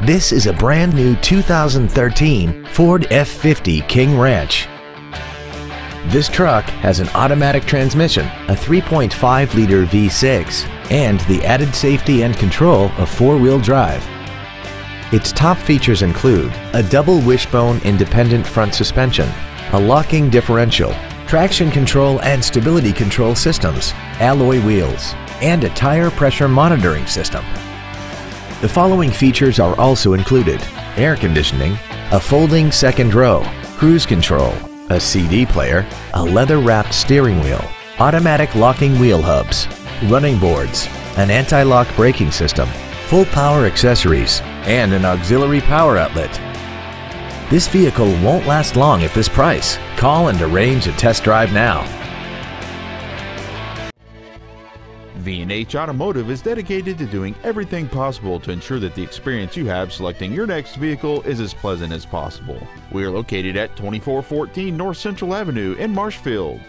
This is a brand new 2013 Ford F-50 King Ranch. This truck has an automatic transmission, a 3.5-liter V6, and the added safety and control of four-wheel drive. Its top features include a double wishbone independent front suspension, a locking differential, traction control and stability control systems, alloy wheels, and a tire pressure monitoring system. The following features are also included: air conditioning, a folding second row, cruise control, a CD player, a leather-wrapped steering wheel, automatic locking wheel hubs, running boards, an anti-lock braking system, full power accessories, and an auxiliary power outlet. This vehicle won't last long at this price. Call and arrange a test drive now. V&H Automotive is dedicated to doing everything possible to ensure that the experience you have selecting your next vehicle is as pleasant as possible. We are located at 2414 North Central Avenue in Marshfield.